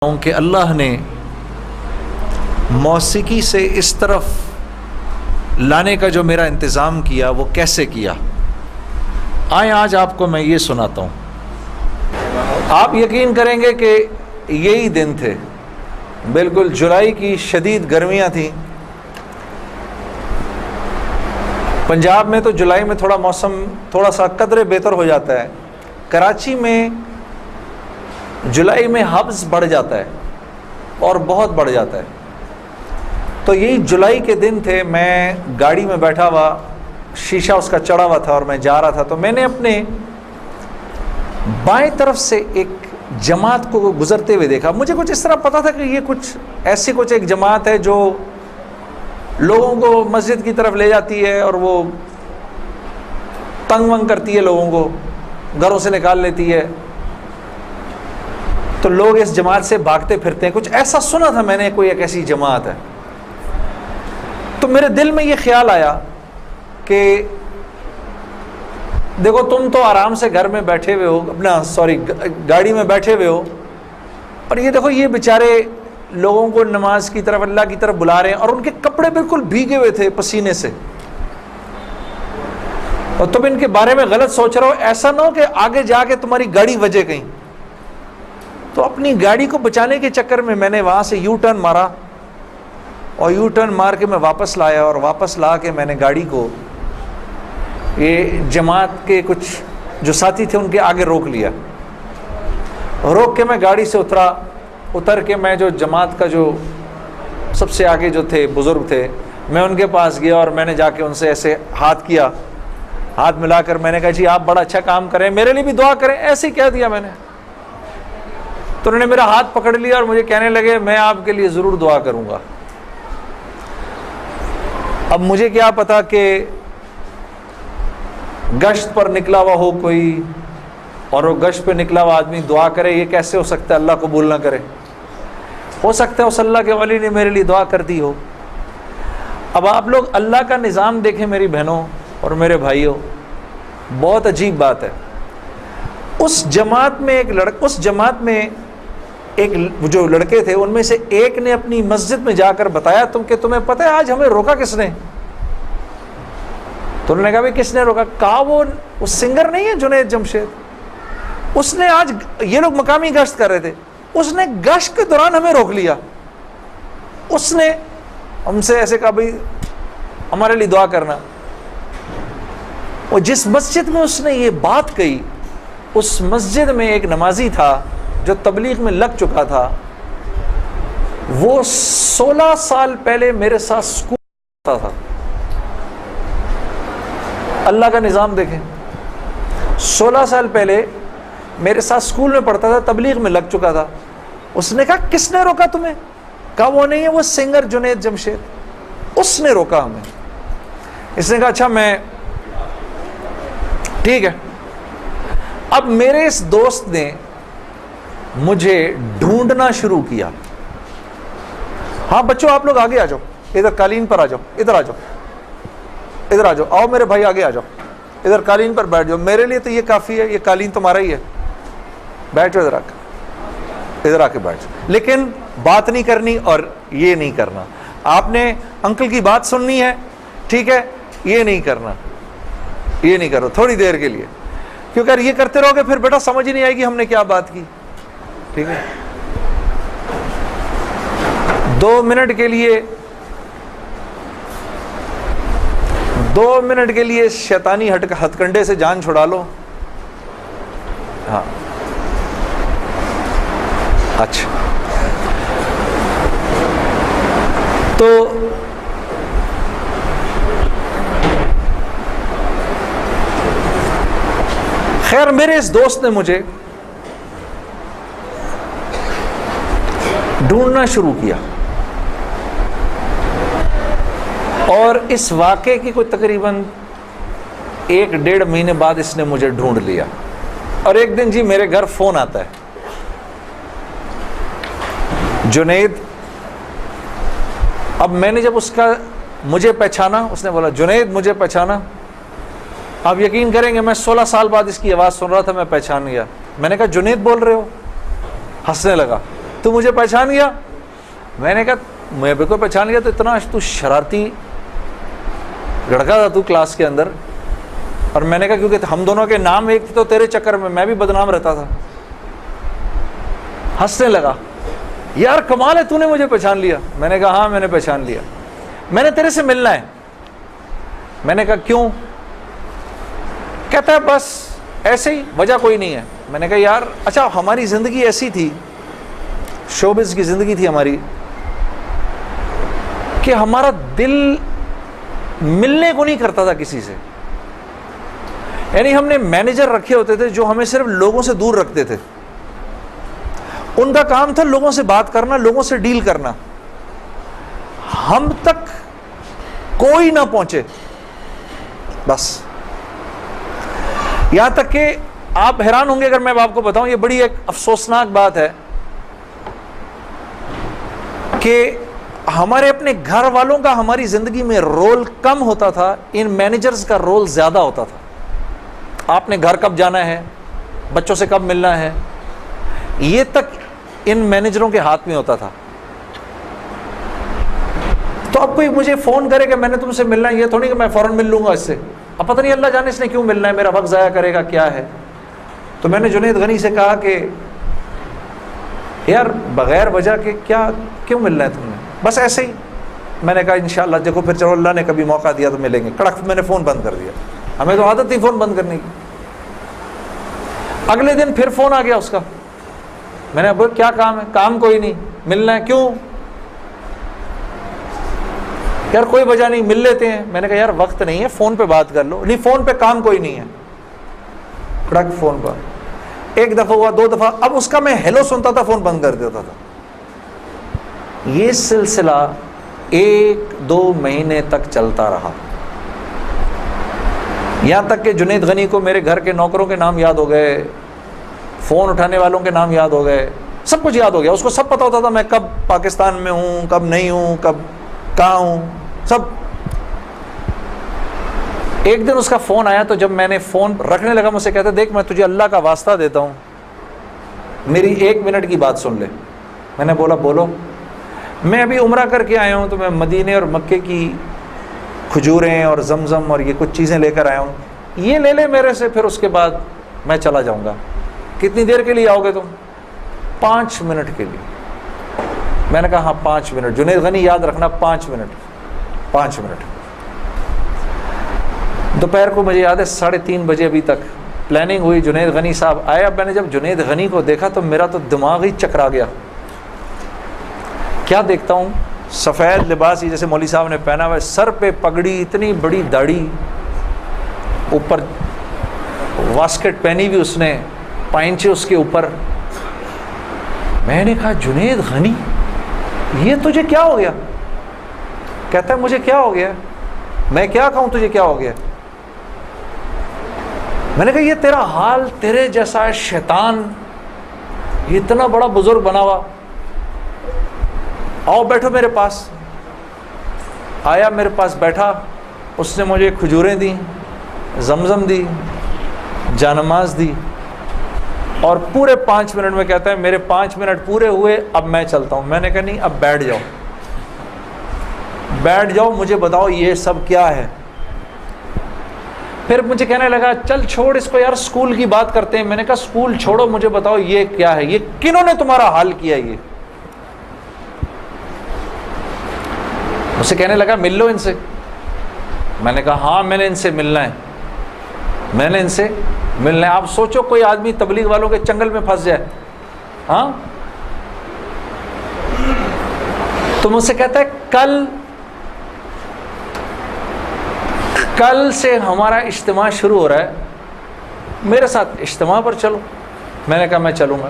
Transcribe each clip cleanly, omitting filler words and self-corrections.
کہ اللہ نے موسیقی سے اس طرف لانے کا جو میرا انتظام کیا وہ کیسے کیا، آئیں آج آپ کو میں یہ سناتا ہوں۔ آپ یقین کریں گے کہ یہی دن تھے، بالکل جولائی کی شدید گرمیاں تھیں۔ پنجاب میں تو جولائی میں تھوڑا موسم تھوڑا سا قدرے بہتر ہو جاتا ہے، کراچی میں جولائی میں حبس بڑھ جاتا ہے اور بہت بڑھ جاتا ہے۔ تو یہی جولائی کے دن تھے، میں گاڑی میں بیٹھا ہوا، شیشہ اس کا چڑھا ہوا تھا اور میں جا رہا تھا، تو میں نے اپنے بائیں طرف سے ایک جماعت کو گزرتے ہوئے دیکھا۔ مجھے کچھ اس طرح پتا تھا کہ یہ کچھ ایک جماعت ہے جو لوگوں کو مسجد کی طرف لے جاتی ہے اور وہ تنگ ونگ کرتی ہے، لوگوں کو گھروں سے نکال لیتی ہے، تو لوگ اس جماعت سے بھاگتے پھرتے ہیں۔ کچھ ایسا سنا تھا میں نے، کوئی ایک ایسی جماعت ہے۔ تو میرے دل میں یہ خیال آیا کہ دیکھو تم تو آرام سے گھر میں بیٹھے ہوئے ہو، گاڑی میں بیٹھے ہوئے ہو، اور یہ دیکھو یہ بیچارے لوگوں کو نماز کی طرف، اللہ کی طرف بلا رہے ہیں، اور ان کے کپڑے بالکل بھیگے ہوئے تھے پسینے سے، اور تم ان کے بارے میں غلط سوچ رہے ہو، ایسا نہ ہو کہ آگے جا کے تمہاری گاڑی وجے کہیں۔ تو اپنی گاڑی کو بچانے کے چکر میں نے وہاں سے یو ٹرن مارا، اور یو ٹرن مار کے میں واپس لایا، اور واپس لا کے میں نے گاڑی کو یہ جماعت کے کچھ جو ساتھی تھے ان کے آگے روک لیا۔ روک کے میں گاڑی سے اتر کے میں جو جماعت کا جو سب سے آگے جو تھے بزرگ تھے، میں ان کے پاس گیا اور میں نے جا کے ان سے ایسے ہاتھ ملا کر میں نے کہا جی آپ بڑا اچھا کام کریں، میرے لیے بھی دعا کریں، ایسے ہی کہہ دیا میں نے۔ تو انہوں نے میرا ہاتھ پکڑ لیا اور مجھے کہنے لگے میں آپ کے لیے ضرور دعا کروں گا۔ اب مجھے کیا پتا کہ گشت پر نکلا ہوا ہو کوئی، اور وہ گشت پہ نکلا ہوا آدمی دعا کرے، یہ کیسے ہو سکتا ہے؟ اللہ قبول نہ کرے۔ ہو سکتا ہے اس اللہ کے ولی نے میرے لیے دعا کر دی ہو۔ اب آپ لوگ اللہ کا نظام دیکھیں میری بہنوں اور میرے بھائیوں، بہت عجیب بات ہے۔ اس جماعت میں ایک جو لڑکے تھے ان میں سے ایک نے اپنی مسجد میں جا کر بتایا تمہیں پتہ ہے آج ہمیں روکا کس نے؟ تو انہوں نے کہا بھائی کس نے روکا؟ کہا وہ سنگر نہیں ہے جنید جمشید، اس نے آج، یہ لوگ مقامی گشت کر رہے تھے، اس نے گشت کے دوران ہمیں روک لیا، اس نے ہم سے ایسے کہا بھائی ہمارے لیے دعا کرنا۔ اور جس مسجد میں اس نے یہ بات کہی، اس مسجد میں ایک نمازی تھا جو تبلیغ میں لگ چکا تھا، وہ 16 سال پہلے میرے ساتھ اسکول پڑھتا تھا۔ اللہ کا نظام دیکھیں، 16 سال پہلے میرے ساتھ اسکول میں پڑھتا تھا، تبلیغ میں لگ چکا تھا۔ اس نے کہا کس نے روکا تمہیں؟ کہا وہ نہیں ہے، وہ سنگر جنید جمشید، اس نے روکا ہمیں۔ اس نے کہا اچھا میں ٹھیک ہے۔ اب میرے اس دوست نے مجھے ڈھونڈنا شروع کیا۔ ہاں بچوں آپ لوگ آگے آ جاؤ، ادھر قالین پر آ جاؤ، ادھر آ جاؤ، آؤ میرے بھائی آگے آ جاؤ، ادھر قالین پر بیٹھ جاؤ، میرے لیے تو یہ کافی ہے، یہ قالین تمہارا ہی ہے، بیٹھو ادھر آ کے بیٹھ جاؤ، لیکن بات نہیں کرنی اور یہ نہیں کرنا، آپ نے انکل کی بات سننی ہے، ٹھیک ہے، یہ نہیں کرو تھوڑی دیر کے لیے، کیونکہ اگر یہ کرتے رہو گے پھر بیٹا سمجھ ہی نہیں آئے گی ہم نے کیا بات کی، ٹھیک ہے۔ 2 منٹ کے لیے شیطانی ہتھ کنڈے سے جان چھڑا لو۔ ہاں اچھا، تو خیر میرے اس دوست نے مجھے ڈھونڈنا شروع کیا، اور اس واقعے کی کوئی تقریباً 1-1.5 مہینے بعد اس نے مجھے ڈھونڈ لیا، اور ایک دن جی میرے گھر فون آتا ہے، جنید، اب میں نے جب مجھے پہچانا، اس نے بولا جنید مجھے پہچانا، آپ یقین کریں گے میں 16 سال بعد اس کی آواز سن رہا تھا، میں پہچان گیا۔ میں نے کہا جنید بول رہے ہو؟ ہنسنے لگا، تو مجھے پہچان گیا؟ میں نے کہا میں بالکل پہچان گیا، تو اتنا تو شرارتی لڑکا تھا تو کلاس کے اندر. اور میں نے کہا کیونکہ ہم دونوں کے نام ایک تھے تو تیرے چکر میں بھی بدنام رہتا تھا. ہنسنے لگا، یار کمال ہے تو نے مجھے پہچان لیا. میں نے کہا ہاں میں نے پہچان لیا، میں نے تیرے سے ملنا ہے. میں نے کہا کیوں؟ کہتا ہے بس ایسے ہی، وجہ کوئی نہیں ہے. میں نے کہا یار اچھا ہماری زندگی ایسی تھی، شوبز کی زندگی تھی ہماری، کہ ہمارا دل ملنے کو نہیں کرتا تھا کسی سے. یعنی ہم نے مینیجر رکھے ہوتے تھے جو ہمیں صرف لوگوں سے دور رکھتے تھے. ان کا کام تھا لوگوں سے بات کرنا، لوگوں سے ڈیل کرنا، ہم تک کوئی نہ پہنچے بس. یہاں تک کہ آپ حیران ہوں گے اگر میں آپ کو بتاؤں، یہ بڑی ایک افسوسناک بات ہے کہ ہمارے اپنے گھر والوں کا ہماری زندگی میں رول کم ہوتا تھا، ان مینیجرز کا رول زیادہ ہوتا تھا. آپ نے گھر کب جانا ہے، بچوں سے کب ملنا ہے، یہ تک ان مینیجروں کے ہاتھ میں ہوتا تھا. تو اب کوئی مجھے فون کرے کہ میں نے تم سے ملنا ہے، یہ تھوڑی کہ میں فوراً مل لوں گا اس سے. اب پتہ نہیں اللہ جانے اس نے کیوں ملنا ہے، میرا وقت ضائع کرے گا کیا ہے. تو میں نے جنید غنی سے کہا کہ یار بغیر وجہ کے کیوں ملنا ہے تم نے، بس ایسے ہی. میں نے کہا انشاءاللہ دیکھو پھر چلو اللہ نے کبھی موقع دیا تو ملیں گے. کڑک میں نے فون بند کر دیا. ہمیں تو عادت تھی فون بند کرنے کی. اگلے دن پھر فون آ گیا اس کا. میں نے بولا کیا کام ہے؟ کام کوئی نہیں، ملنا ہے. کیوں؟ یار کوئی وجہ نہیں، مل لیتے ہیں. میں نے کہا یار وقت نہیں ہے، فون پہ بات کر لو. نہیں فون پہ کام کوئی نہیں ہے. کڑک فون پر. ایک دفعہ ہوا، دو دفعہ، اب اس کا میں ہیلو سنتا تھا فون بند کر دیتا تھا. یہ سلسلہ 1-2 مہینے تک چلتا رہا، یہاں تک کہ جنید غنی کو میرے گھر کے نوکروں کے نام یاد ہو گئے، فون اٹھانے والوں کے نام یاد ہو گئے، سب کچھ یاد ہو گیا. اس کو سب پتا ہوتا تھا میں کب پاکستان میں ہوں، کب نہیں ہوں، کب کہاں ہوں، سب. ایک دن اس کا فون آیا تو جب میں نے فون رکھنے لگا مجھ سے کہتا دیکھ میں تجھے اللہ کا واسطہ دیتا ہوں، میری 1 منٹ کی بات سن لے. میں نے بولا بولو. میں ابھی عمرہ کر کے آیا ہوں تو میں مدینے اور مکے کی کھجوریں اور زمزم اور یہ کچھ چیزیں لے کر آیا ہوں، یہ لے لے میرے سے، پھر اس کے بعد میں چلا جاؤں گا. کتنی دیر کے لیے آؤ گے تم؟ 5 منٹ کے لیے. میں نے کہا ہاں 5 منٹ. جنید غنی یاد رکھنا 5 منٹ. 5 منٹ. دوپہر کو مجھے یاد ہے 3:30 بجے ابھی تک پلاننگ ہوئی. جنید غنی صاحب آئے. اب میں نے جب جنید غنی کو دیکھا تو میرا تو دماغ ہی چکرا گیا. کیا دیکھتا ہوں، سفید لباس جیسے مولوی صاحب نے پہنا ہوا ہے، سر پہ پگڑی، اتنی بڑی داڑھی، اوپر واسکٹ پہنی ہوئی اس نے، پائنچے اس کے اوپر. میں نے کہا جنید غنی یہ تجھے کیا ہو گیا؟ کہتا ہے مجھے کیا ہو گیا؟ میں کیا کہوں تجھے کیا ہو گیا؟ میں نے کہا یہ تیرا حال، تیرے جیسا شیطان یہ اتنا بڑا بزرگ بنا ہوا، آؤ بیٹھو میرے پاس. آیا میرے پاس بیٹھا، اس نے مجھے کھجوریں دیں، زمزم دی، جانماز دی، اور پورے 5 منٹ میں کہتا ہے میرے 5 منٹ پورے ہوئے، اب میں چلتا ہوں. میں نے کہا نہیں، اب بیٹھ جاؤ، بیٹھ جاؤ، مجھے بتاؤ یہ سب کیا ہے. پھر مجھے کہنے لگا چل چھوڑ اس کو یار، اسکول کی بات کرتے ہیں. میں نے کہا اسکول چھوڑو، مجھے بتاؤ یہ کیا ہے، یہ کنہوں نے تمہارا حال کیا؟ یہ مجھ سے کہنے لگا مل لو ان سے. میں نے کہا ہاں میں نے ان سے ملنا ہے، میں نے ان سے ملنا ہے. آپ سوچو کوئی آدمی تبلیغ والوں کے چنگل میں پھنس جائے، ہاں. تو مجھ سے کہتا ہے کل سے ہمارا اجتماع شروع ہو رہا ہے، میرے ساتھ اجتماع پر چلو. میں نے کہا میں چلوں گا.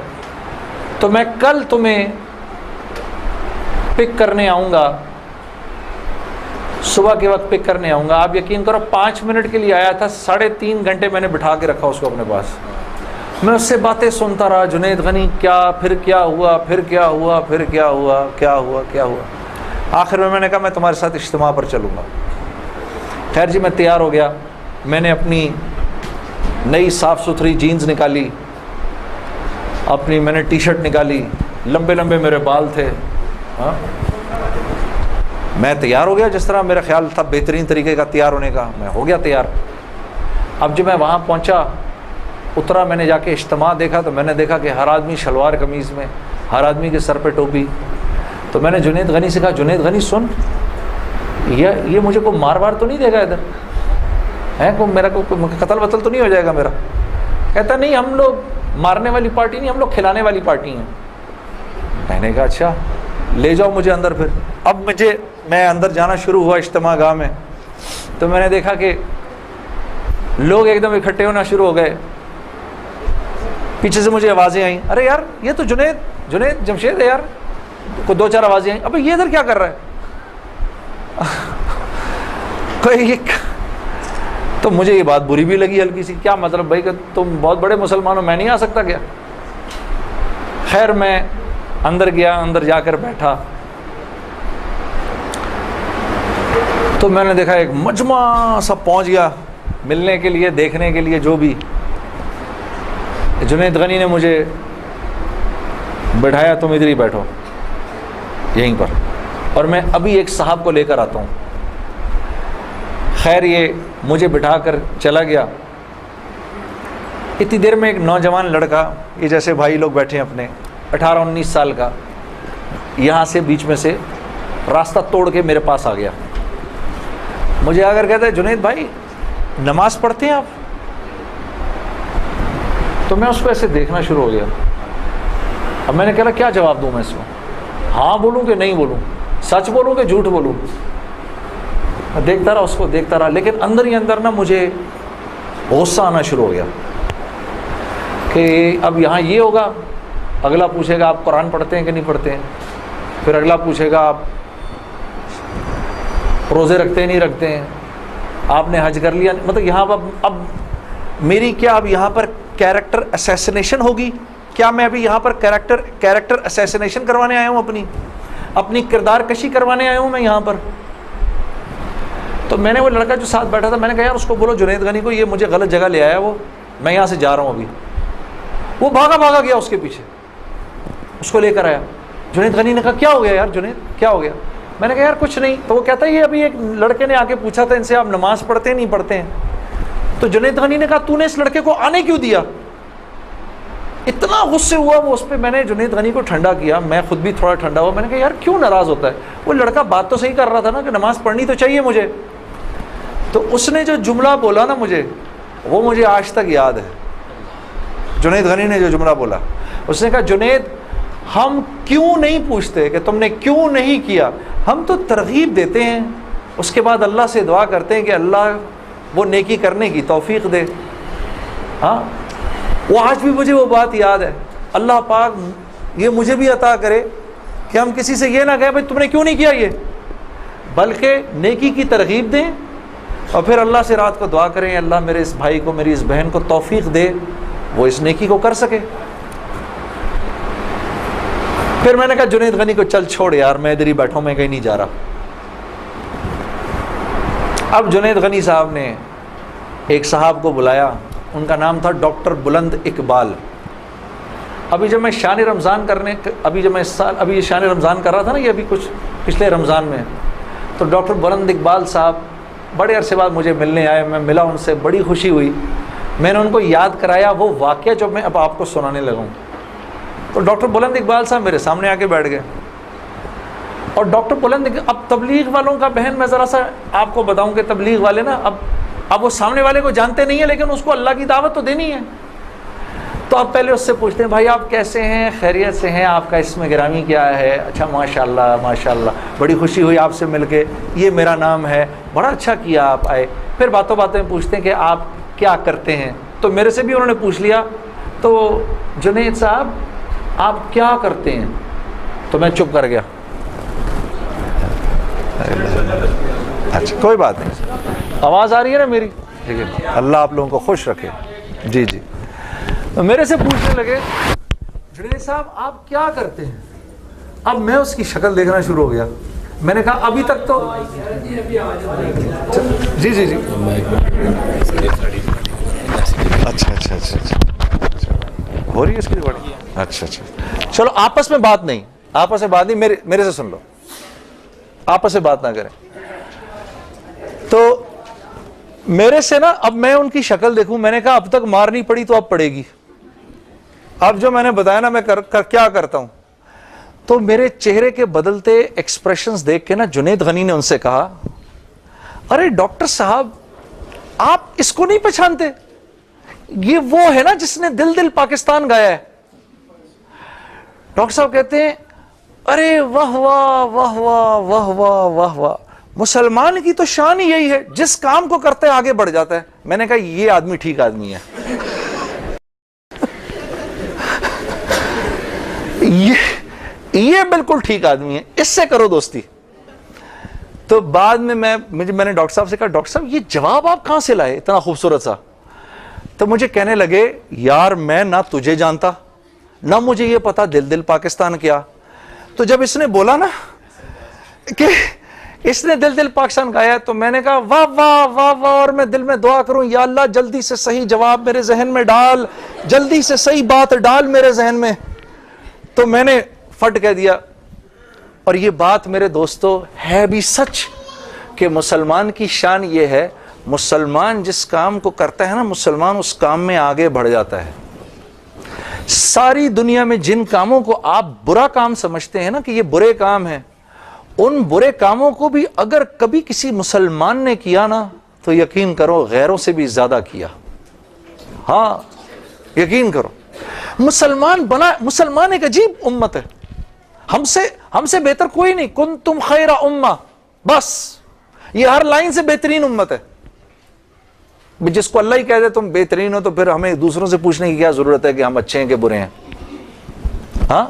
تو میں کل تمہیں پک کرنے آؤں گا، صبح کے وقت پک کرنے آؤں گا. آپ یقین کرو 5 منٹ کے لیے آیا تھا، 3.5 گھنٹے میں نے بٹھا کے رکھا اس کو اپنے پاس. میں اس سے باتیں سنتا رہا، جنید غنی کیا، پھر کیا ہوا، پھر کیا ہوا، پھر کیا ہوا، کیا ہوا، کیا ہوا. آخر میں نے کہا میں تمہارے ساتھ اجتماع پر چلوں گا. خیر جی میں تیار ہو گیا. میں نے اپنی نئی صاف ستھری جینز نکالی، اپنی میں نے ٹی شرٹ نکالی، لمبے لمبے میرے بال تھے. ہاں میں تیار ہو گیا جس طرح میرا خیال تھا بہترین طریقے کا تیار ہونے کا, میں ہو گیا تیار. اب جب میں وہاں پہنچا, اترا, میں نے جا کے اجتماع دیکھا تو میں نے دیکھا کہ ہر آدمی شلوار قمیض میں, ہر آدمی کے سر پہ ٹوپی. تو میں نے جنید غنی سے کہا, جنید غنی سن, یہ مجھے کو مار وار تو نہیں دے گا ادھر ہے, کو میرا کو قتل وتل تو نہیں ہو جائے گا میرا؟ کہتا نہیں, ہم لوگ مارنے والی پارٹی نہیں, ہم لوگ کھلانے والی پارٹی ہیں. میں نے کہا اچھا لے جاؤ مجھے اندر. پھر اب میں اندر جانا شروع ہوا اجتماع گاہ میں, تو میں نے دیکھا کہ لوگ ایک دم اکٹھے ہونا شروع ہو گئے. پیچھے سے مجھے آوازیں آئیں, ارے یار یہ تو جنید جمشید ہے یار. کو دو چار آوازیں آئیں, ابے یہ ادھر کیا کر رہا ہے؟ تو مجھے یہ بات بری بھی لگی ہلکی سی, کیا مطلب بھائی کہ تم بہت بڑے مسلمان ہو, میں نہیں آ سکتا کیا؟ خیر میں اندر گیا, اندر جا کر بیٹھا تو میں نے دیکھا ایک مجمع سب پہنچ گیا ملنے کے لیے, دیکھنے کے لیے. جو بھی جنید غنی نے مجھے بٹھایا, تم ادھر ہی بیٹھو یہیں پر, اور میں ابھی ایک صاحب کو لے کر آتا ہوں. خیر یہ مجھے بٹھا کر چلا گیا. اتنی دیر میں ایک نوجوان لڑکا, یہ جیسے بھائی لوگ بیٹھے ہیں اپنے, 18-19 سال کا, یہاں سے بیچ میں سے راستہ توڑ کے میرے پاس آ گیا. مجھے آ کر کہتا ہے, جنید بھائی نماز پڑھتے ہیں آپ؟ تو میں اس کو ایسے دیکھنا شروع ہو گیا. اب میں نے کہا کیا جواب دوں میں اس کو, ہاں بولوں کہ نہیں بولوں, سچ بولوں کہ جھوٹ بولوں؟ دیکھتا رہا اس کو, دیکھتا رہا, لیکن اندر ہی اندر نا مجھے غصہ آنا شروع ہو گیا کہ اب یہاں یہ ہوگا, اگلا پوچھے گا آپ قرآن پڑھتے ہیں کہ نہیں پڑھتے ہیں, پھر اگلا پوچھے گا آپ روزے رکھتے ہیں نہیں رکھتے ہیں, آپ نے حج کر لیا. مطلب یہاں اب میری کیا اب یہاں پر کیریکٹر اسیسنیشن ہوگی کیا؟ میں ابھی یہاں پر کیریکٹر اسیسنیشن کروانے آیا ہوں, اپنی کردار کشی کروانے آیا ہوں میں یہاں پر. تو میں نے وہ لڑکا جو ساتھ بیٹھا تھا, میں نے کہا یار اس کو بولو جنید غنی کو, یہ مجھے غلط جگہ لے آیا, وہ میں یہاں سے جا رہا ہوں ابھی. وہ بھاگا گیا اس کے پیچھے, اس کو لے کر آیا. جنید غنی نے کہا کیا ہو گیا یار جنید, کیا ہو گیا؟ میں نے کہا یار کچھ نہیں. تو وہ کہتا ہے یہ ابھی ایک لڑکے نے آ کے پوچھا تھا ان سے, آپ نماز پڑھتے ہیں نہیں پڑھتے ہیں؟ تو جنید غنی نے کہا تو نے اس لڑکے کو آنے کیوں دیا؟ اتنا غصے ہوا وہ اس پہ. میں نے جنید غنی کو ٹھنڈا کیا, میں خود بھی تھوڑا ٹھنڈا ہوا. میں نے کہا یار کیوں ناراض ہوتا ہے؟ وہ لڑکا بات تو صحیح کر رہا تھا نا کہ نماز پڑھنی تو چاہیے مجھے. تو اس نے جو جملہ بولا نا مجھے, وہ مجھے آج تک یاد ہے. جنید غنی نے جو جملہ بولا, اس نے کہا جنید ہم کیوں نہیں پوچھتے کہ تم نے کیوں نہیں کیا, ہم تو ترغیب دیتے ہیں, اس کے بعد اللہ سے دعا کرتے ہیں کہ اللہ وہ نیکی کرنے کی توفیق دے. ہاں وہ آج بھی مجھے وہ بات یاد ہے. اللہ پاک یہ مجھے بھی عطا کرے کہ ہم کسی سے یہ نہ کہیں بھائی تم نے کیوں نہیں کیا یہ, بلکہ نیکی کی ترغیب دیں اور پھر اللہ سے رات کو دعا کریں اللہ میرے اس بھائی کو, میری اس بہن کو توفیق دے وہ اس نیکی کو کر سکے. پھر میں نے کہا جنید غنی کو چل چھوڑ یار, میں ادھر ہی بیٹھا ہوں, میں کہیں نہیں جا رہا. اب جنید غنی صاحب نے ایک صاحب کو بلایا, ان کا نام تھا ڈاکٹر بلند اقبال. ابھی جب میں شان رمضان ابھی شان رمضان کر رہا تھا نا, یہ ابھی کچھ پچھلے رمضان میں, تو ڈاکٹر بلند اقبال صاحب بڑے عرصے بعد مجھے ملنے آئے. میں ملا ان سے, بڑی خوشی ہوئی. میں نے ان کو یاد کرایا وہ واقعہ جو میں اب آپ کو سنانے لگا ہوں. تو ڈاکٹر بلند اقبال صاحب میرے سامنے آ کے بیٹھ گئے. اور ڈاکٹر بلند, اب تبلیغ والوں کا بہن میں ذرا سا آپ کو بتاؤں کہ تبلیغ والے نا اب وہ سامنے والے کو جانتے نہیں ہیں, لیکن اس کو اللہ کی دعوت تو دینی ہے. تو آپ پہلے اس سے پوچھتے ہیں بھائی آپ کیسے ہیں, خیریت سے ہیں, آپ کا اسم گرامی کیا ہے؟ اچھا ماشاء اللہ بڑی خوشی ہوئی آپ سے مل کے, یہ میرا نام ہے, بڑا اچھا کیا آپ آئے. پھر باتوں میں پوچھتے ہیں کہ آپ کیا کرتے ہیں. تو میرے سے بھی انہوں نے پوچھ لیا, تو جنید صاحب آپ کیا کرتے ہیں؟ تو میں چپ کر گیا. اچھا کوئی بات نہیں, آواز آ رہی ہے نا میری؟ ٹھیک ہے, اللہ آپ لوگوں کو خوش رکھے. جی تو میرے سے پوچھنے لگے جنید صاحب آپ کیا کرتے ہیں؟ اب میں اس کی شکل دیکھنا شروع ہو گیا. میں نے کہا ابھی تک تو جی اچھا ہو رہی ہے اس کی ریکارڈنگ. اچھا چلو آپس میں بات نہیں, میرے سے سن لو, آپس میں بات نہ کریں. تو میرے سے نا, اب میں ان کی شکل دیکھوں, میں نے کہا اب تک مار نہیں پڑی تو اب پڑے گی. اب جو میں نے بتایا نا میں کیا کرتا ہوں, تو میرے چہرے کے بدلتے ایکسپریشنز دیکھ کے نا جنید غنی نے ان سے کہا, ارے ڈاکٹر صاحب آپ اس کو نہیں پہچانتے, یہ وہ ہے نا جس نے دل دل پاکستان گایا ہے. ڈاکٹر صاحب کہتے ہیں, ارے واہ واہ واہ واہ واہ واہ واہ واہ, مسلمان کی تو شان ہی یہی ہے, جس کام کو کرتے آگے بڑھ جاتا ہے. میں نے کہا یہ آدمی ٹھیک آدمی ہے, یہ بالکل ٹھیک آدمی ہے, اس سے کرو دوستی. تو بعد میں میں نے ڈاکٹر صاحب سے کہا, ڈاکٹر صاحب یہ جواب آپ کہاں سے لائے اتنا خوبصورت سا؟ تو مجھے کہنے لگے, یار میں نہ تجھے جانتا نہ مجھے یہ پتا دل دل پاکستان کیا. تو جب اس نے بولا نا کہ اس نے دل دل پاکستان گایا, تو میں نے کہا واہ واہ واہ واہ, اور میں دل میں دعا کروں, یا اللہ جلدی سے صحیح جواب میرے ذہن میں ڈال, جلدی سے صحیح بات ڈال میرے ذہن میں. تو میں نے فٹ کہہ دیا, اور یہ بات میرے دوستو ہے بھی سچ کہ مسلمان کی شان یہ ہے, مسلمان جس کام کو کرتا ہے نا, مسلمان اس کام میں آگے بڑھ جاتا ہے. ساری دنیا میں جن کاموں کو آپ برا کام سمجھتے ہیں نا کہ یہ برے کام ہیں, ان برے کاموں کو بھی اگر کبھی کسی مسلمان نے کیا نا, تو یقین کرو غیروں سے بھی زیادہ کیا. ہاں یقین کرو, مسلمان ایک عجیب امت ہے, ہم سے بہتر کوئی نہیں. کنتم خیر امہ, بس یہ ہر لائن سے بہترین امت ہے. جس کو اللہ ہی کہہ دے تم بہترین ہو, تو پھر ہمیں دوسروں سے پوچھنے کی کیا ضرورت ہے کہ ہم اچھے ہیں کہ برے ہیں. ہاں,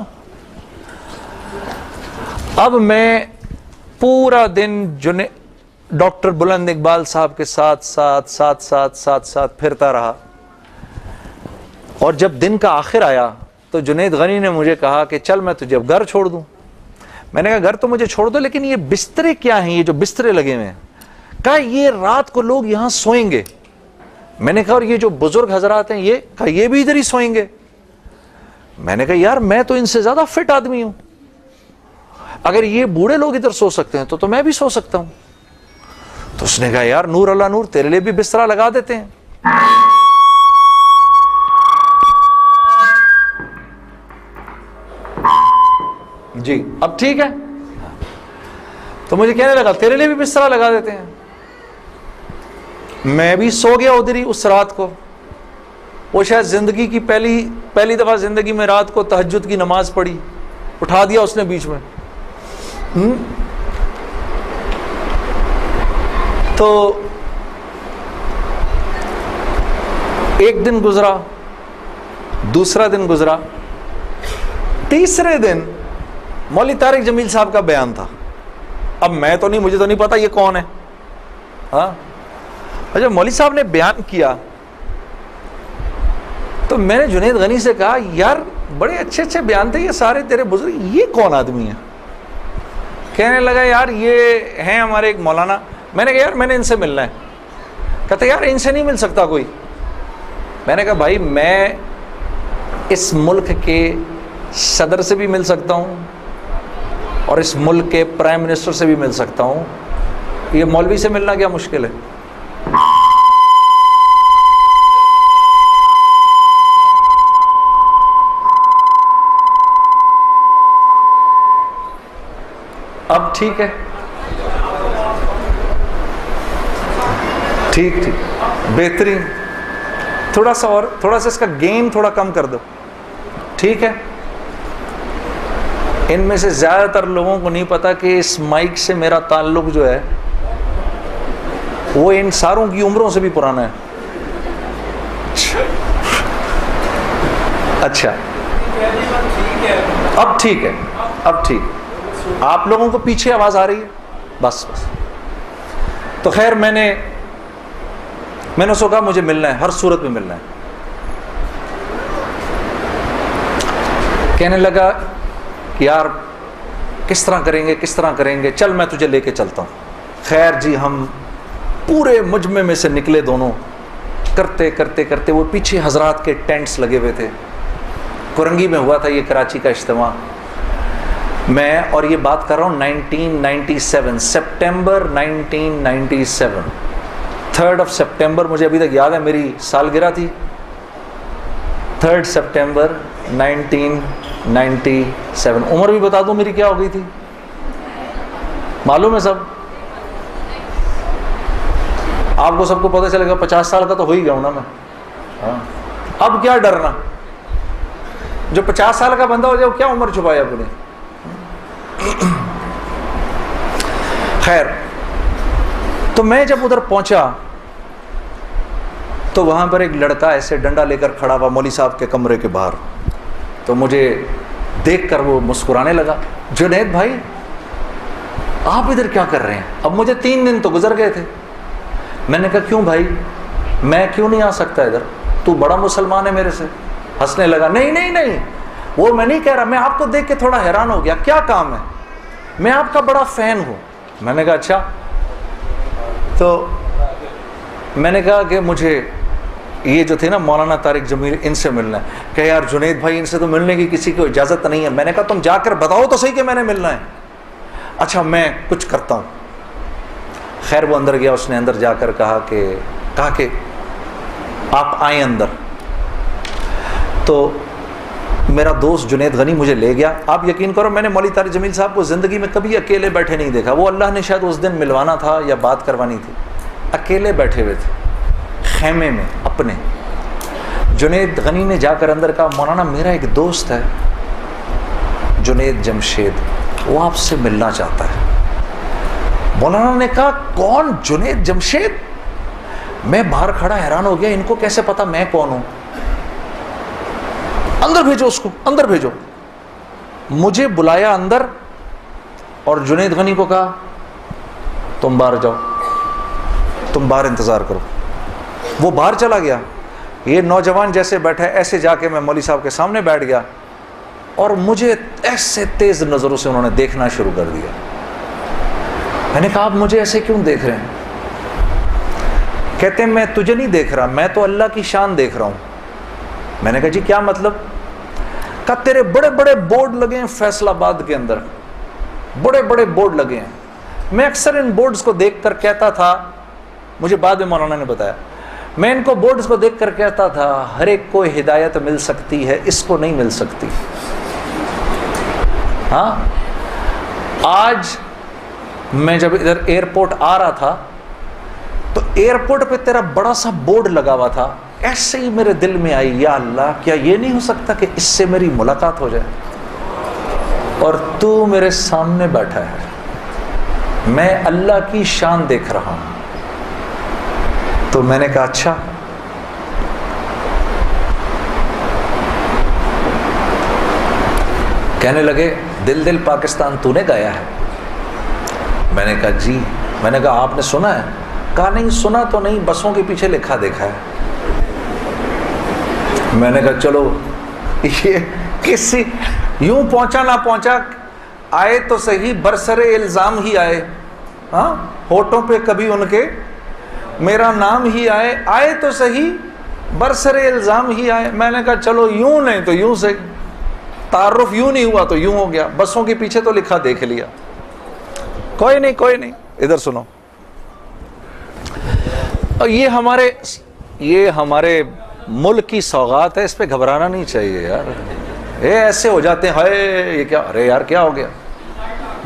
اب میں پورا دن ڈاکٹر بلند اقبال صاحب کے ساتھ پھرتا رہا, اور جب دن کا آخر آیا تو جنید غنی نے مجھے کہا کہ چل میں تجھے اب گھر چھوڑ دوں. میں نے کہا گھر تو مجھے چھوڑ دو, لیکن یہ بسترے کیا ہیں, یہ جو بسترے لگے ہوئے ہیں؟ کہا یہ رات کو لوگ یہاں سوئیں گے. میں نے کہا اور یہ جو بزرگ حضرات ہیں, یہ بھی ادھر ہی سوئیں گے. میں نے کہا یار میں تو ان سے زیادہ فٹ آدمی ہوں, اگر یہ بوڑھے لوگ ادھر سو سکتے ہیں تو میں بھی سو سکتا ہوں. تو اس نے کہا یار نور اللہ نور, تیرے لیے بھی بسترا لگا دیتے ہیں. جی اب ٹھیک ہے. تو مجھے کہنے لگا تیرے لیے بھی بسترا لگا دیتے ہیں. میں بھی سو گیا ادھر ہی اس رات کو. وہ شاید زندگی کی پہلی دفعہ زندگی میں رات کو تہجد کی نماز پڑھی, اٹھا دیا اس نے بیچ میں. تو ایک دن گزرا, دوسرا دن گزرا, تیسرے دن مولوی طارق جمیل صاحب کا بیان تھا. اب مجھے تو نہیں پتا یہ کون ہے. ہاں, جب مولوی صاحب نے بیان کیا تو میں نے جنید غنی سے کہا یار بڑے اچھے اچھے بیان تھے یہ سارے تیرے بزرگ, یہ کون آدمی ہے؟ کہنے لگا یار یہ ہیں ہمارے ایک مولانا. میں نے کہا یار میں نے ان سے ملنا ہے. کہتا یار ان سے نہیں مل سکتا کوئی. میں نے کہا بھائی میں اس ملک کے صدر سے بھی مل سکتا ہوں اور اس ملک کے پرائم منسٹر سے بھی مل سکتا ہوں, یہ مولوی سے ملنا کیا مشکل ہے؟ اب ٹھیک ہے, ٹھیک بہترین. تھوڑا سا اس کا گین تھوڑا کم کر دو. ٹھیک ہے, ان میں سے زیادہ تر لوگوں کو نہیں پتا کہ اس مائک سے میرا تعلق جو ہے وہ ان ساروں کی عمروں سے بھی پرانا ہے. اچھا اب ٹھیک ہے, اب ٹھیک. آپ لوگوں کو پیچھے آواز آ رہی ہے؟ بس. تو خیر میں نے اس کو کہا مجھے ملنا ہے, ہر صورت میں ملنا ہے. کہنے لگا یار کس طرح کریں گے, چل میں تجھے لے کے چلتا ہوں. خیر جی ہم پورے مجمع میں سے نکلے دونوں, کرتے وہ پیچھے حضرات کے ٹینٹس لگے ہوئے تھے, کرنگی میں ہوا تھا یہ کراچی کا اجتماع. میں اور یہ بات کر رہا ہوں 1997 سپٹمبر 1997 3rd of سپٹمبر مجھے ابھی تک یاد ہے, میری سالگرہ تھی 3rd سپٹمبر 1997. عمر بھی بتا دوں میری کیا ہو گئی تھی, معلوم ہے سب آپ کو, سب کو پتہ چلے گا. 50 سال کا تو ہو ہی گیا ہوں نا میں. اب کیا ڈرنا, جو 50 سال کا بندہ ہو جائے وہ کیا عمر چھپایا اپنے. خیر, تو میں جب ادھر پہنچا تو وہاں پر ایک لڑکا ایسے ڈنڈا لے کر کھڑا ہوا مولوی صاحب کے کمرے کے باہر. تو مجھے دیکھ کر وہ مسکرانے لگا, جنید بھائی آپ ادھر کیا کر رہے ہیں؟ اب مجھے 3 دن تو گزر گئے تھے. میں نے کہا کیوں بھائی, میں کیوں نہیں آ سکتا ادھر, تو بڑا مسلمان ہے میرے سے. ہنسنے لگا, نہیں نہیں نہیں, وہ میں نہیں کہہ رہا, میں آپ کو دیکھ کے تھوڑا حیران ہو گیا, کیا کام ہے؟ میں آپ کا بڑا فین ہوں. میں نے کہا اچھا. تو میں نے کہا کہ مجھے یہ جو تھے نا مولانا طارق جمیل, ان سے ملنا ہے. کہ یار جنید بھائی ان سے تو ملنے کی کسی کو اجازت نہیں ہے. میں نے کہا تم جا کر بتاؤ تو صحیح کہ میں نے ملنا ہے. اچھا میں کچھ کرتا ہوں. خیر وہ اندر گیا, اس نے اندر جا کر کہا کہ آپ آئیں اندر. تو میرا دوست جنید غنی مجھے لے گیا. آپ یقین کرو میں نے مولوی طارق جمیل صاحب کو زندگی میں کبھی اکیلے بیٹھے نہیں دیکھا. وہ اللہ نے شاید اس دن ملوانا تھا یا بات کروانی تھی, اکیلے بیٹھے ہوئے تھے خیمے میں اپنے. جنید غنی نے جا کر اندر کہا مولانا میرا ایک دوست ہے جنید جمشید, وہ آپ سے ملنا چاہتا ہے. مولانا نے کہا کون جنید جمشید؟ میں باہر کھڑا حیران ہو گیا, ان کو کیسے پتا میں کون ہوں؟ اندر بھیجو اس کو, اندر بھیجو. مجھے بلایا اندر اور جنید غنی کو کہا تم باہر جاؤ, تم باہر انتظار کرو. وہ باہر چلا گیا. یہ نوجوان جیسے بیٹھا ہے ایسے جا کے میں مولوی صاحب کے سامنے بیٹھ گیا, اور مجھے ایسے تیز نظروں سے انہوں نے دیکھنا شروع کر دیا. میں نے کہا آپ مجھے ایسے کیوں دیکھ رہے ہیں؟ کہتے ہیں میں تجھے نہیں دیکھ رہا, میں تو اللہ کی شان دیکھ رہا ہوں. میں نے کہا جی کیا مطلب؟ کہا تیرے بڑے بڑے بورڈ لگے ہیں فیصل آباد کے اندر, بڑے بڑے بورڈ لگے ہیں. میں اکثر ان بورڈز کو دیکھ کر کہتا تھا, مجھے بعد میں مولانا نے بتایا, میں ان کو بورڈز کو دیکھ کر کہتا تھا ہر ایک کو ہدایت مل سکتی ہے, اس کو نہیں مل سکتی. ہاں آج میں جب ادھر ایئرپورٹ آ رہا تھا تو ایئرپورٹ پہ تیرا بڑا سا بورڈ لگا ہوا تھا, ایسے ہی میرے دل میں آئی یا اللہ کیا یہ نہیں ہو سکتا کہ اس سے میری ملاقات ہو جائے, اور تو میرے سامنے بیٹھا ہے, میں اللہ کی شان دیکھ رہا ہوں. تو میں نے کہا اچھا. کہنے لگے دل دل پاکستان تو نے گایا ہے؟ میں نے کہا جی. میں نے کہا آپ نے سنا ہے؟ کہا نہیں سنا تو نہیں, بسوں کے پیچھے لکھا دیکھا ہے. میں نے کہا چلو یہ کسی یوں پہنچا نہ پہنچا, آئے تو صحیح برسر الزام ہی آئے. ہاں ہوٹوں پہ کبھی ان کے میرا نام ہی آئے, آئے تو صحیح برسر الزام ہی آئے. میں نے کہا چلو یوں نہیں تو یوں سے, تعارف یوں نہیں ہوا تو یوں ہو گیا, بسوں کے پیچھے تو لکھا دیکھ لیا. کوئی نہیں کوئی نہیں, ادھر سنو. اور یہ ہمارے ملک کی سوغات ہے, اس پہ گھبرانا نہیں چاہیے یار. یہ ایسے ہو جاتے ہیں ہائے یہ کیا, ارے یار کیا ہو گیا,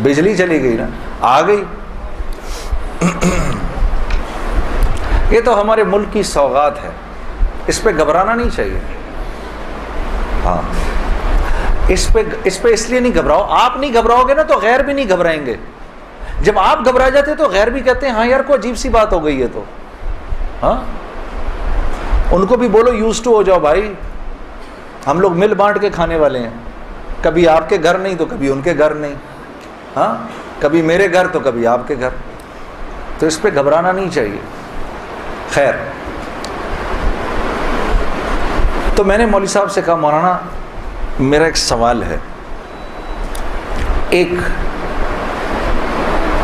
بجلی چلی گئی نا, آ گئی. یہ تو ہمارے ملک کی سوغات ہے, اس پہ گھبرانا نہیں چاہیے. ہاں اس پہ اس لیے نہیں گھبراؤ, آپ نہیں گھبراؤ گے نا تو غیر بھی نہیں گھبرائیں گے. جب آپ گھبرا جاتے تو غیر بھی کہتے ہیں ہاں یار کوئی عجیب سی بات ہو گئی ہے. تو ہاں ان کو بھی بولو یوز ٹو ہو جاؤ بھائی, ہم لوگ مل بانٹ کے کھانے والے ہیں, کبھی آپ کے گھر نہیں تو کبھی ان کے گھر نہیں. ہاں کبھی میرے گھر تو کبھی آپ کے گھر, تو اس پہ گھبرانا نہیں چاہیے. خیر تو میں نے مولوی صاحب سے کہا مولانا میرا ایک سوال ہے, ایک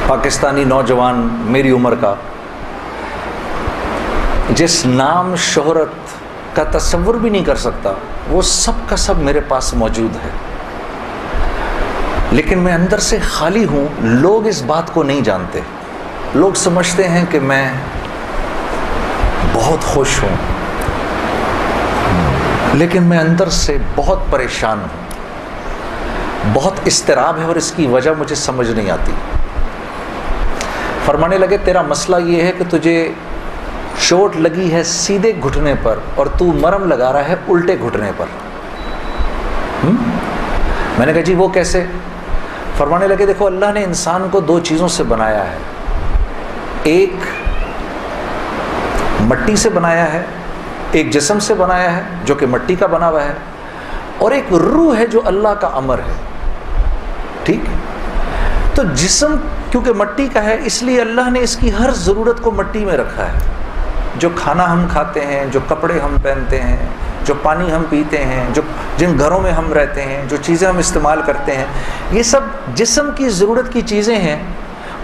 پاکستانی نوجوان میری عمر کا جس نام شہرت کا تصور بھی نہیں کر سکتا، وہ سب کا سب میرے پاس موجود ہے، لیکن میں اندر سے خالی ہوں۔ لوگ اس بات کو نہیں جانتے، لوگ سمجھتے ہیں کہ میں بہت خوش ہوں، لیکن میں اندر سے بہت پریشان ہوں، بہت اضطراب ہے، اور اس کی وجہ مجھے سمجھ نہیں آتی۔ فرمانے لگے تیرا مسئلہ یہ ہے کہ تجھے چوٹ لگی ہے سیدھے گھٹنے پر اور تو مرم لگا رہا ہے الٹے گھٹنے پر۔ میں نے کہا جی وہ کیسے؟ فرمانے لگے دیکھو اللہ نے انسان کو دو چیزوں سے بنایا ہے، ایک مٹی سے بنایا ہے، ایک جسم سے بنایا ہے جو کہ مٹی کا بنا ہوا ہے، اور ایک روح ہے جو اللہ کا امر ہے، ٹھیک؟ تو جسم کیونکہ مٹی کا ہے اس لیے اللہ نے اس کی ہر ضرورت کو مٹی میں رکھا ہے۔ جو کھانا ہم کھاتے ہیں، جو کپڑے ہم پہنتے ہیں، جو پانی ہم پیتے ہیں، جن گھروں میں ہم رہتے ہیں، جو چیزیں ہم استعمال کرتے ہیں، یہ سب جسم کی ضرورت کی چیزیں ہیں،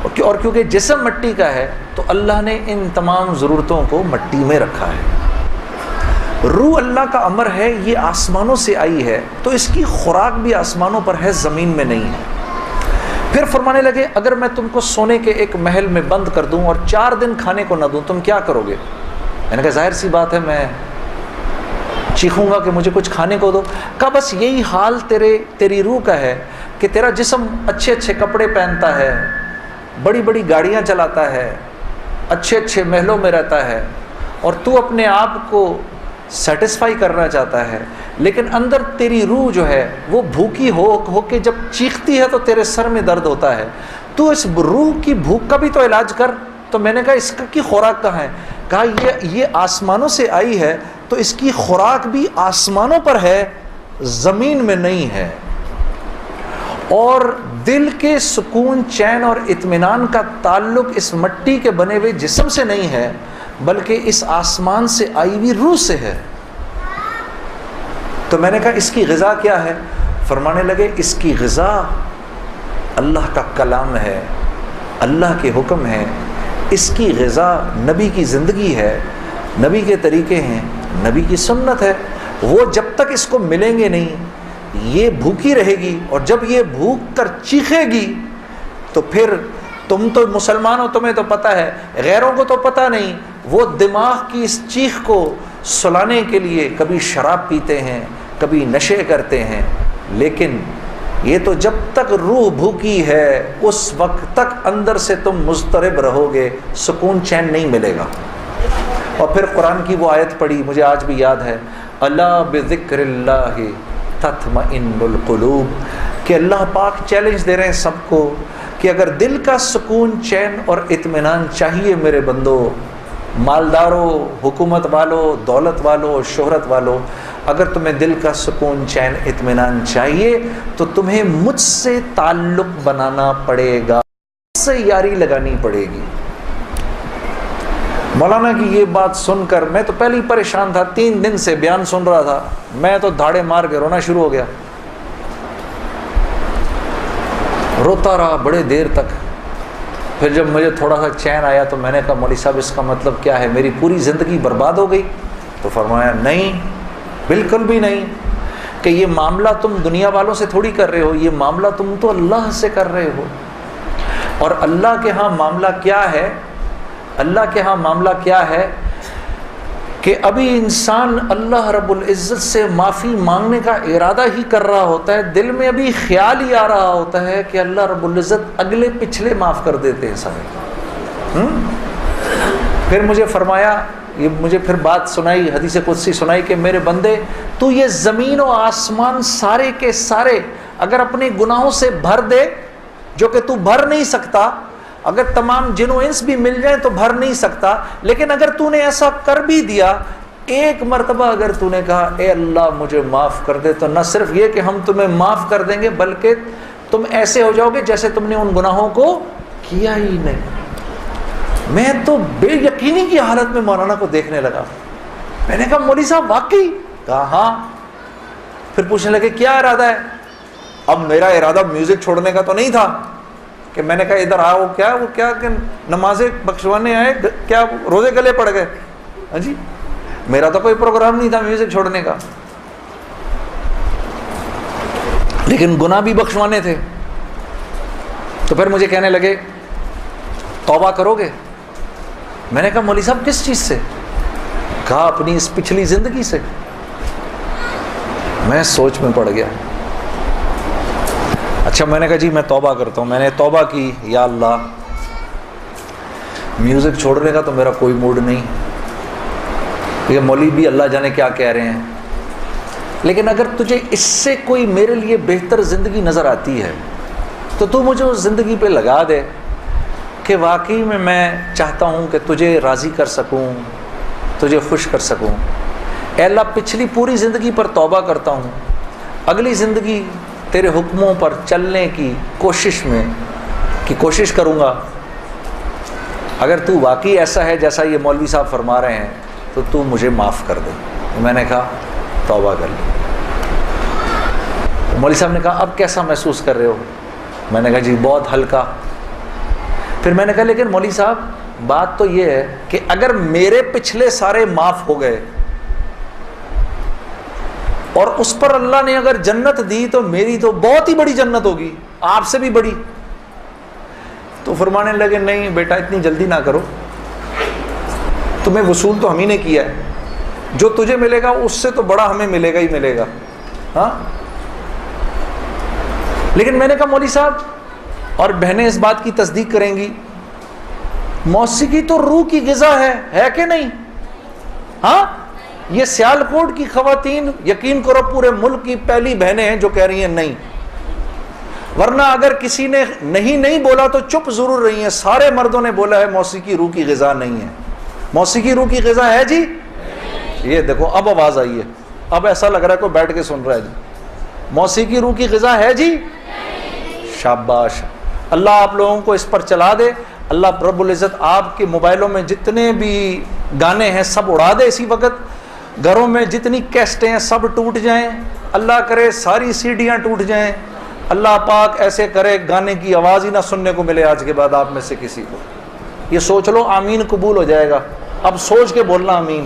اور کیونکہ جسم مٹی کا ہے تو اللہ نے ان تمام ضرورتوں کو مٹی میں رکھا ہے۔ روح اللہ کا امر ہے، یہ آسمانوں سے آئی ہے تو اس کی خوراک بھی آسمانوں پر ہے، زمین میں نہیں ہے۔ پھر فرمانے لگے اگر میں تم کو سونے کے ایک محل میں بند کر دوں اور 4 دن کھانے کو نہ دوں تم کیا کرو گے؟ میں نے کہا ظاہر سی بات ہے میں چیخوں گا کہ مجھے کچھ کھانے کو دو۔ کہا بس یہی حال تیری روح کا ہے کہ تیرا جسم اچھے اچھے کپڑے پہنتا ہے، بڑی بڑی گاڑیاں چلاتا ہے، اچھے اچھے محلوں میں رہتا ہے، اور تو اپنے آپ کو سیٹسفائی کرنا چاہتا ہے، لیکن اندر تیری روح جو ہے وہ بھوکی ہو کے جب چیختی ہے تو تیرے سر میں درد ہوتا ہے، تو اس روح کی بھوک کا بھی تو علاج کر۔ تو میں نے کہا اس کی خوراک کہاں ہے؟ کہا یہ آسمانوں سے آئی ہے تو اس کی خوراک بھی آسمانوں پر ہے، زمین میں نہیں ہے۔ اور دل کے سکون، چین اور اطمینان کا تعلق اس مٹی کے بنے ہوئے جسم سے نہیں ہے بلکہ اس آسمان سے آئی ہوئی روح سے ہے۔ تو میں نے کہا اس کی غذا کیا ہے؟ فرمانے لگے اس کی غذا اللہ کا کلام ہے، اللہ کے حکم ہے، اس کی غذا نبی کی زندگی ہے، نبی کے طریقے ہیں، نبی کی سنت ہے۔ وہ جب تک اس کو ملیں گے نہیں یہ بھوکی رہے گی، اور جب یہ بھوک کر چیخے گی تو پھر تم تو مسلمان ہو، تمہیں تو پتہ ہے، غیروں کو تو پتہ نہیں، وہ دماغ کی اس چیخ کو سلانے کے لیے کبھی شراب پیتے ہیں، کبھی نشے کرتے ہیں، لیکن یہ تو جب تک روح بھوکی ہے اس وقت تک اندر سے تم مضطرب رہو گے، سکون چین نہیں ملے گا۔ اور پھر قرآن کی وہ آیت پڑھی مجھے آج بھی یاد ہے، الا بذکر اللہ تطمئن القلوب، کہ اللہ پاک چیلنج دے رہے ہیں سب کو کہ اگر دل کا سکون، چین اور اطمینان چاہیے میرے بندو، مالداروں، حکومت والوں، دولت والوں، شہرت والوں، اگر تمہیں دل کا سکون، چین، اطمینان چاہیے تو تمہیں مجھ سے تعلق بنانا پڑے گا، مجھ سے یاری لگانی پڑے گی۔ مولانا کی یہ بات سن کر میں تو پہلے ہی پریشان تھا، 3 دن سے بیان سن رہا تھا، میں تو دھاڑے مار کے رونا شروع ہو گیا، روتا رہا بڑے دیر تک۔ پھر جب مجھے تھوڑا سا چین آیا تو میں نے کہا مولوی صاحب اس کا مطلب کیا ہے، میری پوری زندگی برباد ہو گئی؟ تو فرمایا نہیں، بالکل بھی نہیں، کہ یہ معاملہ تم دنیا والوں سے تھوڑی کر رہے ہو، یہ معاملہ تم تو اللہ سے کر رہے ہو۔ اور اللہ کے ہاں معاملہ کیا ہے؟ اللہ کے ہاں معاملہ کیا ہے کہ ابھی انسان اللہ رب العزت سے معافی مانگنے کا ارادہ ہی کر رہا ہوتا ہے، دل میں ابھی خیال ہی آ رہا ہوتا ہے کہ اللہ رب العزت اگلے پچھلے معاف کر دیتے ہیں سارے۔ پھر مجھے فرمایا، یہ مجھے پھر بات سنائی، حدیث قدسی سنائی کہ میرے بندے تو یہ زمین و آسمان سارے کے سارے اگر اپنے گناہوں سے بھر دے، جو کہ تو بھر نہیں سکتا، اگر تمام جن و انس بھی مل جائیں تو بھر نہیں سکتا، لیکن اگر تو نے ایسا کر بھی دیا، ایک مرتبہ اگر تو نے کہا اے اللہ مجھے معاف کر دے، تو نہ صرف یہ کہ ہم تمہیں معاف کر دیں گے بلکہ تم ایسے ہو جاؤ گے جیسے تم نے ان گناہوں کو کیا ہی نہیں۔ میں تو بے یقینی کی حالت میں مولانا کو دیکھنے لگا، میں نے کہا مولوی صاحب واقعی؟ کہا ہاں۔ پھر پوچھنے لگے کیا ارادہ ہے؟ اب میرا ارادہ میوزک چھوڑنے کا تو نہیں تھا کہ میں نے کہا ادھر آؤ، کیا کہ نمازیں بخشوانے آئے، کیا روزے گلے پڑ گئے؟ ہاں جی، میرا تو کوئی پروگرام نہیں تھا میوزک چھوڑنے کا، لیکن گناہ بھی بخشوانے تھے۔ تو پھر مجھے کہنے لگے توبہ کرو گے؟ میں نے کہا مولوی صاحب کس چیز سے؟ کہا اپنی اس پچھلی زندگی سے۔ میں سوچ میں پڑ گیا۔ اچھا میں نے کہا جی میں توبہ کرتا ہوں۔ میں نے توبہ کی، یا اللہ میوزک چھوڑنے کا تو میرا کوئی موڈ نہیں، یہ مولوی بھی اللہ جانے کیا کہہ رہے ہیں، لیکن اگر تجھے اس سے کوئی میرے لیے بہتر زندگی نظر آتی ہے تو تو مجھے اس زندگی پہ لگا دے کہ واقعی میں چاہتا ہوں کہ تجھے راضی کر سکوں، تجھے خوش کر سکوں۔ اے اللہ پچھلی پوری زندگی پر توبہ کرتا ہوں، اگلی زندگی تیرے حکموں پر چلنے کی کوشش کروں گا۔ اگر تو واقعی ایسا ہے جیسا یہ مولوی صاحب فرما رہے ہیں تو تو مجھے معاف کر دے۔ میں نے کہا توبہ کر لی۔ مولوی صاحب نے کہا اب کیسا محسوس کر رہے ہو؟ میں نے کہا جی بہت ہلکا۔ پھر میں نے کہا لیکن مولوی صاحب بات تو یہ ہے کہ اگر میرے پچھلے سارے معاف ہو گئے اور اس پر اللہ نے اگر جنت دی تو میری تو بہت ہی بڑی جنت ہوگی، آپ سے بھی بڑی۔ تو فرمانے لگے نہیں بیٹا اتنی جلدی نہ کرو، تمہیں وصول تو ہم ہی نے کیا ہے، جو تجھے ملے گا اس سے تو بڑا ہمیں ملے گا ہی ملے گا۔ ہاں لیکن میں نے کہا مولوی صاحب، اور بہنیں اس بات کی تصدیق کریں گی، موسیقی تو روح کی غذا ہے کہ نہیں؟ ہاں یہ سیالکوٹ کی خواتین یقین کرو پورے ملک کی پہلی بہنیں ہیں جو کہہ رہی ہیں نہیں، ورنہ اگر کسی نے نہیں بولا تو چپ ضرور رہی ہیں، سارے مردوں نے بولا ہے موسیقی روح کی غذا نہیں ہے۔ موسیقی روح کی غذا ہے جی؟ یہ دیکھو اب آواز آئی ہے، اب ایسا لگ رہا ہے کوئی بیٹھ کے سن رہا ہے جی۔ موسیقی روح کی غذا ہے جی؟ شاباش، اللہ آپ لوگوں کو اس پر چلا دے۔ اللہ رب العزت آپ کے موبائلوں میں جتنے بھی گانے ہیں سب اڑا دے اسی وقت، گھروں میں جتنی کیسٹیں ہیں سب ٹوٹ جائیں، اللہ کرے ساری سیڈیاں ٹوٹ جائیں، اللہ پاک ایسے کرے گانے کی آواز ہی نہ سننے کو ملے آج کے بعد آپ میں سے کسی کو۔ یہ سوچ لو آمین قبول ہو جائے گا، اب سوچ کے بولنا آمین۔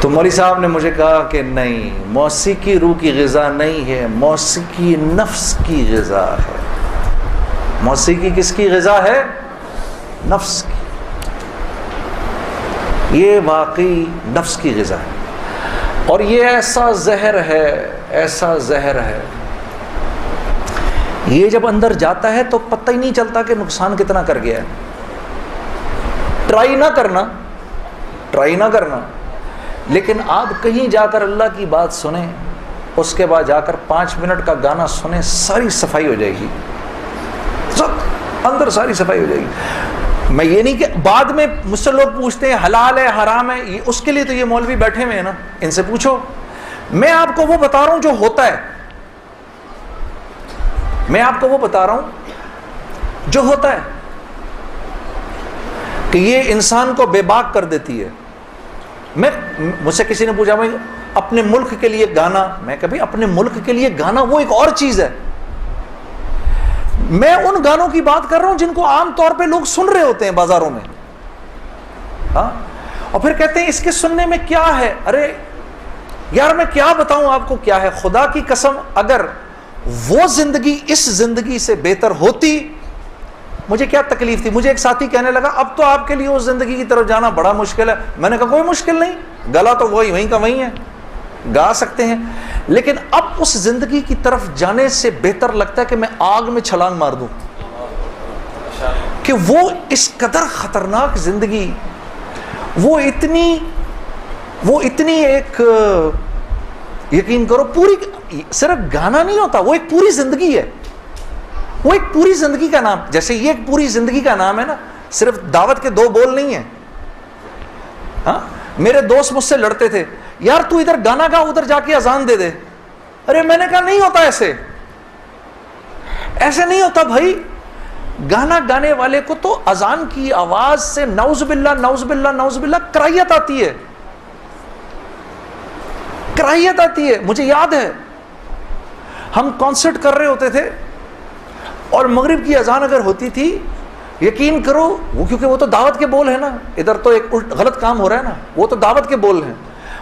تو مولوی صاحب نے مجھے کہا کہ نہیں، موسیقی روح کی غذا نہیں ہے، موسیقی نفس کی غذا ہے۔ موسیقی کس کی غذا ہے؟ نفس کی۔ یہ واقعی نفس کی غذا ہے، اور یہ ایسا زہر ہے، ایسا زہر ہے، یہ جب اندر جاتا ہے تو پتہ ہی نہیں چلتا کہ نقصان کتنا کر گیا ہے۔ ٹرائی نہ کرنا، لیکن آپ کہیں جا کر اللہ کی بات سنیں، اس کے بعد جا کر 5 منٹ کا گانا سنیں، ساری صفائی ہو جائے گی، سب اندر ساری صفائی ہو جائے گی۔ میں یہ نہیں کہ بعد میں مجھ سے لوگ پوچھتے ہیں حلال ہے حرام ہے، اس کے لیے تو یہ مولوی بیٹھے ہوئے ہیں نا، ان سے پوچھو۔ میں آپ کو وہ بتا رہا ہوں جو ہوتا ہے، میں آپ کو وہ بتا رہا ہوں جو ہوتا ہے، کہ یہ انسان کو بے باک کر دیتی ہے۔ مجھ سے کسی نے پوچھا بھائی اپنے ملک کے لیے گانا، میں کبھی اپنے ملک کے لیے گانا وہ ایک اور چیز ہے، میں ان گانوں کی بات کر رہا ہوں جن کو عام طور پہ لوگ سن رہے ہوتے ہیں بازاروں میں، ہاں، اور پھر کہتے ہیں اس کے سننے میں کیا ہے۔ ارے یار میں کیا بتاؤں آپ کو کیا ہے، خدا کی قسم اگر وہ زندگی اس زندگی سے بہتر ہوتی مجھے کیا تکلیف تھی۔ مجھے ایک ساتھی کہنے لگا اب تو آپ کے لیے اس زندگی کی طرف جانا بڑا مشکل ہے۔ میں نے کہا کوئی مشکل نہیں، گلا تو وہیں کا وہیں ہے، گا سکتے ہیں، لیکن اب اس زندگی کی طرف جانے سے بہتر لگتا ہے کہ میں آگ میں چھلانگ مار دوں، کہ وہ اس قدر خطرناک زندگی، وہ اتنی ایک، یقین کرو پوری، صرف گانا نہیں ہوتا، وہ ایک پوری زندگی ہے، وہ ایک پوری زندگی کا نام، جیسے یہ ایک پوری زندگی کا نام ہے نا، صرف دعوت کے 2 بول نہیں ہیں۔ ہاں میرے دوست مجھ سے لڑتے تھے، یار تو ادھر گانا گا ادھر جا کے اذان دے دے۔ ارے میں نے کہا نہیں ہوتا، ایسے نہیں ہوتا بھائی، گانا گانے والے کو تو اذان کی آواز سے نعوذ باللہ نعوذ باللہ نعوذ باللہ کراہیت آتی ہے، کراہیت آتی ہے۔ مجھے یاد ہے ہم کانسرٹ کر رہے ہوتے تھے اور مغرب کی اذان اگر ہوتی تھی یقین کرو وہ، کیونکہ وہ تو دعوت کے بول ہیں نا، ادھر تو ایک غلط کام ہو رہا ہے نا، وہ تو دعوت کے بول ہیں.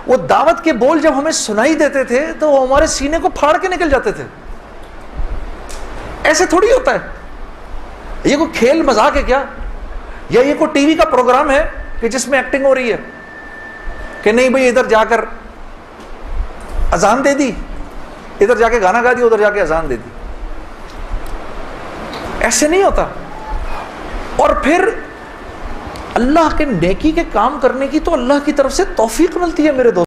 وہ دعوت کے بول جب ہمیں سنائی دیتے تھے تو وہ ہمارے سینے کو پھاڑ کے نکل جاتے تھے. ایسے تھوڑی ہوتا ہے. یہ کوئی کھیل مذاق ہے کیا؟ یا یہ کوئی ٹی وی کا پروگرام ہے کہ جس میں ایکٹنگ ہو رہی ہے کہ نہیں بھئی ادھر جا کر اذان دے دی، ادھر جا کے گانا گا دی، ادھر جا کے اذان دے دی. ایسے نہیں ہوتا. اور پھر اللہ کے نیکی کے کام کرنے کی تو اللہ کی طرف سے توفیق ملتی ہے میرے دوست.